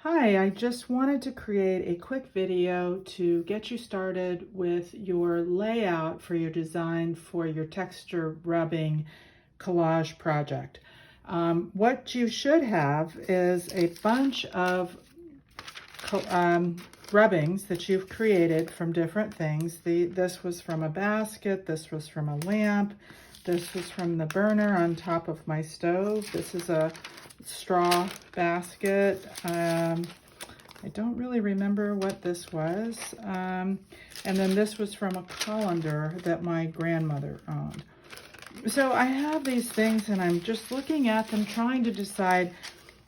Hi, I just wanted to create a quick video to get you started with your layout for your design for your texture rubbing collage project. What you should have is a bunch of rubbings that you've created from different things. This was from a basket, this was from a lamp, this was from the burner on top of my stove. This is a straw basket. I don't really remember what this was. And then this was from a colander that my grandmother owned. So I have these things and I'm just looking at them, trying to decide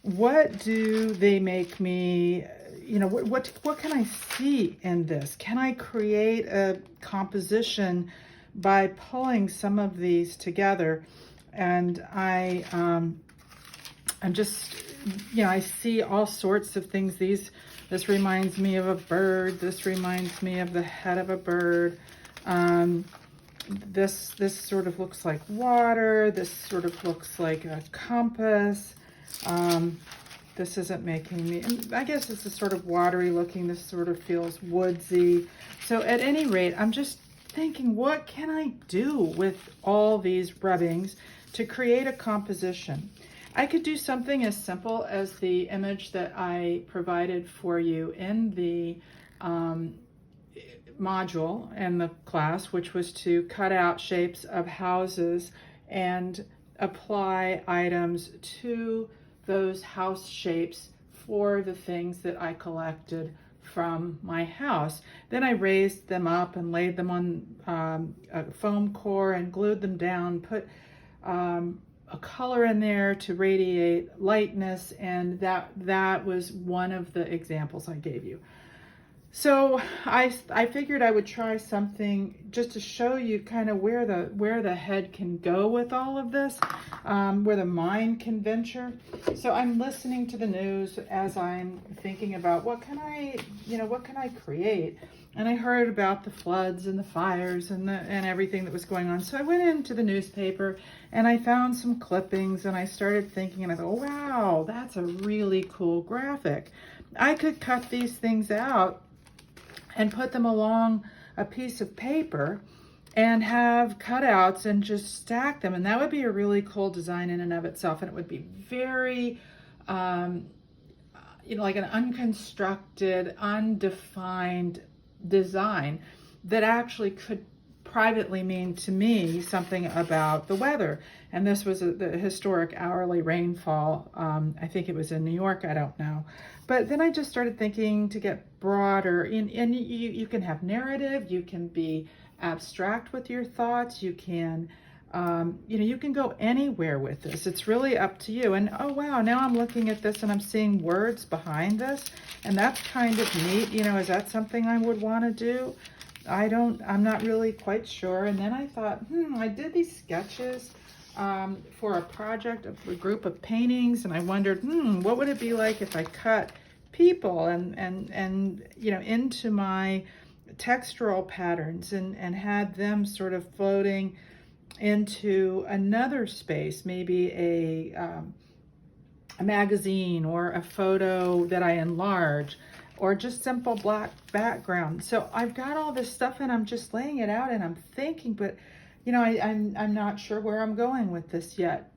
what do they make me, what can I see in this? Can I create a composition by pulling some of these together? And I'm just, I see all sorts of things. This reminds me of a bird. This reminds me of the head of a bird. This sort of looks like water. This sort of looks like a compass. This isn't making me, and I guess this is sort of watery looking. This sort of feels woodsy. So at any rate, I'm just thinking, what can I do with all these rubbings to create a composition? I could do something as simple as the image that I provided for you in the module in the class, which was to cut out shapes of houses and apply items to those house shapes for the things that I collected from my house. Then I raised them up and laid them on a foam core and glued them down, put a color in there to radiate lightness, and that was one of the examples I gave you. So I figured I would try something just to show you kind of where the head can go with all of this, where the mind can venture. So I'm listening to the news as I'm thinking about what can I create? And I heard about the floods and the fires and everything that was going on. So I went into the newspaper and I found some clippings and I started thinking, and I thought, oh, wow, that's a really cool graphic. I could cut these things out and put them along a piece of paper and have cutouts and just stack them. And that would be a really cool design in and of itself. And it would be very, like an unconstructed, undefined design that actually could privately mean to me something about the weather. And this was the historic hourly rainfall. I think it was in New York, I don't know. But then I just started thinking to get broader. And you can have narrative, you can be abstract with your thoughts, you can you can go anywhere with this. It's really up to you. And oh wow, now I'm looking at this and I'm seeing words behind this, and that's kind of neat. Is that something I would want to do? I'm not really quite sure. And then I thought, I did these sketches for a project of a group of paintings, and I wondered, what would it be like if I cut people and into my textural patterns and had them sort of floating into another space, maybe a magazine or a photo that I enlarge, or just simple black background. So I've got all this stuff and I'm just laying it out and I'm thinking, but I'm not sure where I'm going with this yet.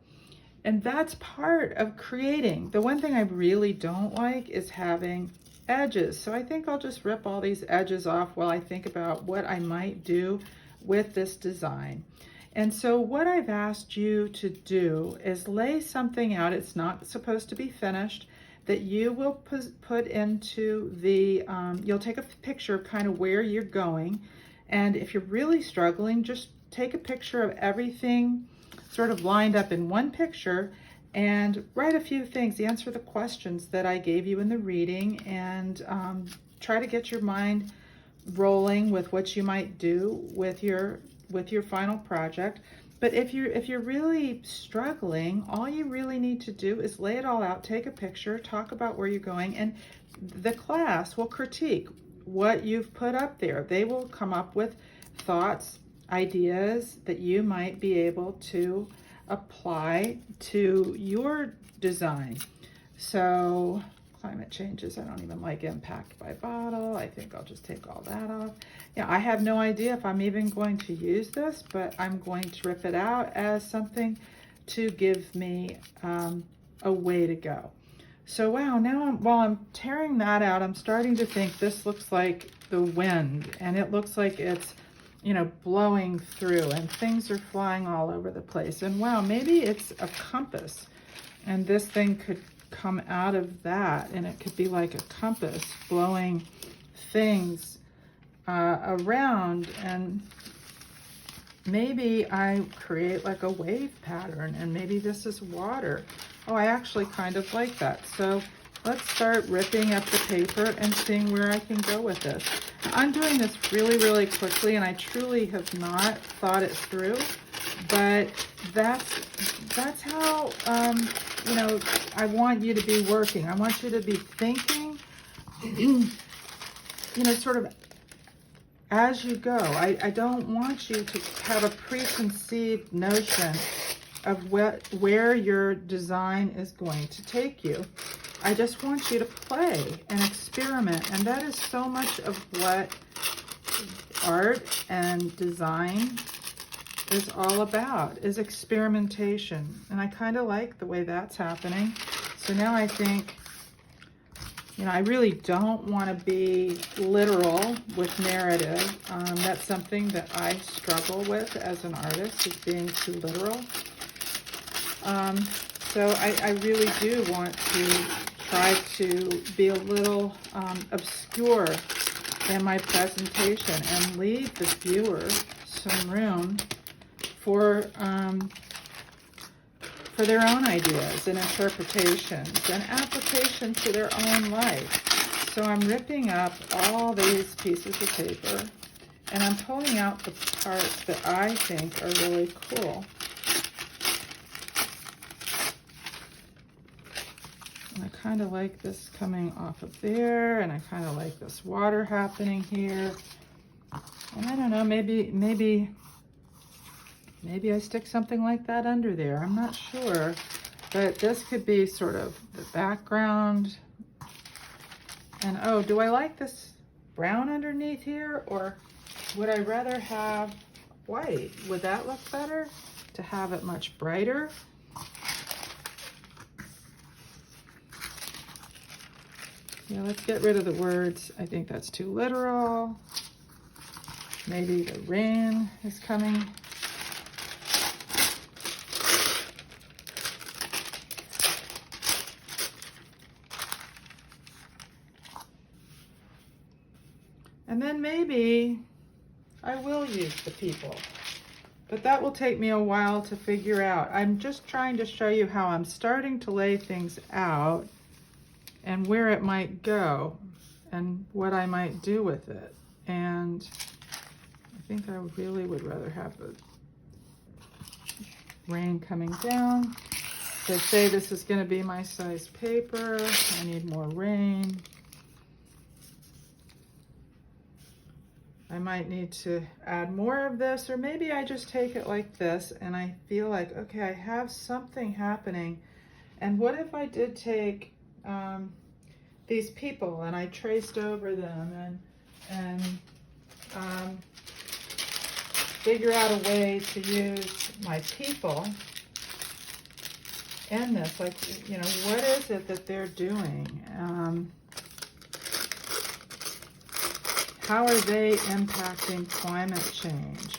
And that's part of creating. The one thing I really don't like is having edges. So I think I'll just rip all these edges off while I think about what I might do with this design. And so what I've asked you to do is lay something out. It's not supposed to be finished, that you will put into the, you'll take a picture of kind of where you're going. And if you're really struggling, just take a picture of everything sort of lined up in one picture and write a few things, answer the questions that I gave you in the reading, and try to get your mind rolling with what you might do with your final project. But if you're really struggling, all you really need to do is lay it all out, take a picture, talk about where you're going, and the class will critique what you've put up there. They will come up with thoughts, ideas that you might be able to apply to your design. So climate climate changes. I don't even like impact by bottle. I think I'll just take all that off. Yeah, I have no idea if I'm even going to use this, but I'm going to rip it out as something to give me a way to go. So wow, now while I'm tearing that out, I'm starting to think this looks like the wind, and it looks like it's, you know, blowing through and things are flying all over the place. And wow, maybe it's a compass, and this thing could come out of that, and it could be like a compass blowing things around. And maybe I create like a wave pattern, and maybe this is water. Oh, I actually kind of like that. So let's start ripping up the paper and seeing where I can go with this. I'm doing this really, really quickly, and I truly have not thought it through, but that's how, you know, I want you to be working. I want you to be thinking, you know, sort of as you go. I don't want you to have a preconceived notion of where your design is going to take you. I just want you to play and experiment, and that is so much of what art and design is all about, is experimentation. And I kind of like the way that's happening. So now I think, you know, I really don't want to be literal with narrative. That's something that I struggle with as an artist, is being too literal. So I really do want to try to be a little obscure in my presentation and leave the viewer some room for their own ideas and interpretations and application to their own life. So I'm ripping up all these pieces of paper, and I'm pulling out the parts that I think are really cool. And I kind of like this coming off of there, and I kind of like this water happening here. And I don't know, maybe I stick something like that under there. I'm not sure, but this could be sort of the background. And oh, do I like this brown underneath here, or would I rather have white? Would that look better to have it much brighter? Yeah, let's get rid of the words. I think that's too literal. Maybe the rain is coming. And then maybe I will use the people, but that will take me a while to figure out. I'm just trying to show you how I'm starting to lay things out and where it might go and what I might do with it. And I think I really would rather have the rain coming down. So say this is going to be my size paper. I need more rain. I might need to add more of this, or maybe I just take it like this and I feel like, okay, I have something happening. And what if I did take these people and I traced over them and figure out a way to use my people in this? Like, you know, what is it that they're doing? How are they impacting climate change?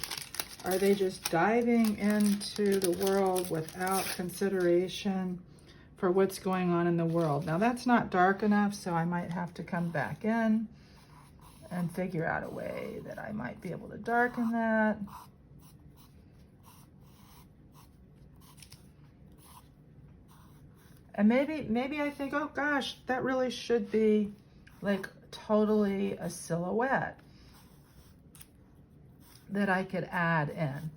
Are they just diving into the world without consideration for what's going on in the world? Now that's not dark enough, so I might have to come back in and figure out a way that I might be able to darken that. And maybe I think, oh gosh, that really should be like totally a silhouette that I could add in.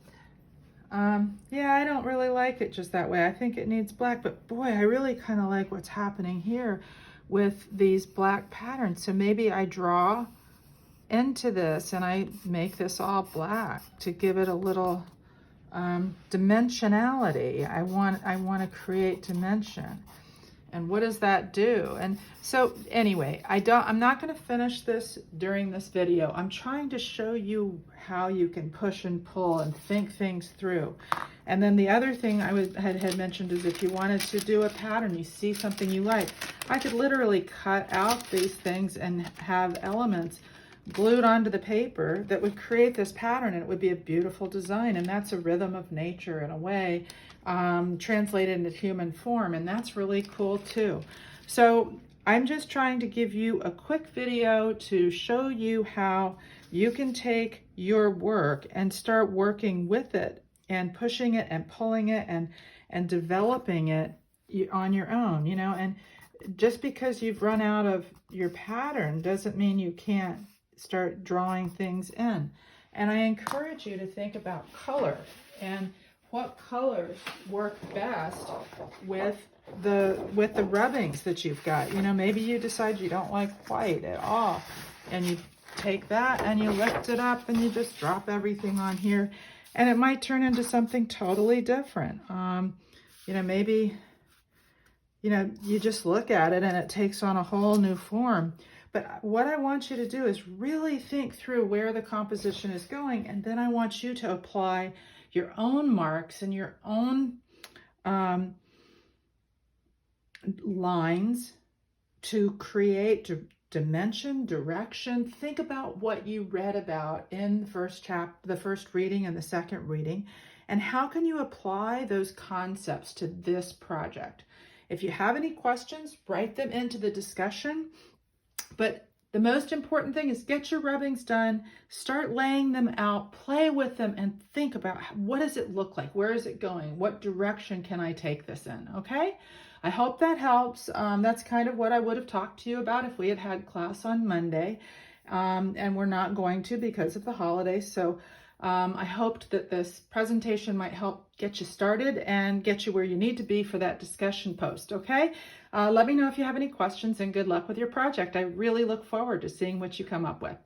Yeah, I don't really like it just that way. I think it needs black, but boy, I really kind of like what's happening here with these black patterns. So maybe I draw into this and I make this all black to give it a little dimensionality. I want to create dimension. And what does that do? And so anyway, I'm not going to finish this during this video. I'm trying to show you how you can push and pull and think things through. And then the other thing I had mentioned is if you wanted to do a pattern, you see something you like, I could literally cut out these things and have elements glued onto the paper that would create this pattern, and it would be a beautiful design. And that's a rhythm of nature in a way, translated into human form, and that's really cool too. So I'm just trying to give you a quick video to show you how you can take your work and start working with it and pushing it and pulling it and developing it on your own, you know. And just because you've run out of your pattern doesn't mean you can't start drawing things in. And I encourage you to think about color and what colors work best with the rubbings that you've got. You know, maybe you decide you don't like white at all, and you take that and you lift it up and you just drop everything on here, and it might turn into something totally different. You know, maybe, you know, you just look at it and it takes on a whole new form. But what I want you to do is really think through where the composition is going, and then I want you to apply your own marks and your own lines to create dimension, direction. Think about what you read about in the first reading and the second reading, and how can you apply those concepts to this project. If you have any questions, write them into the discussion. But the most important thing is get your rubbings done, start laying them out, play with them, and think about what does it look like? Where is it going? What direction can I take this in? Okay? I hope that helps. That's kind of what I would have talked to you about if we had had class on Monday. And we're not going to because of the holidays. So I hoped that this presentation might help get you started and get you where you need to be for that discussion post, okay? Let me know if you have any questions, and good luck with your project. I really look forward to seeing what you come up with.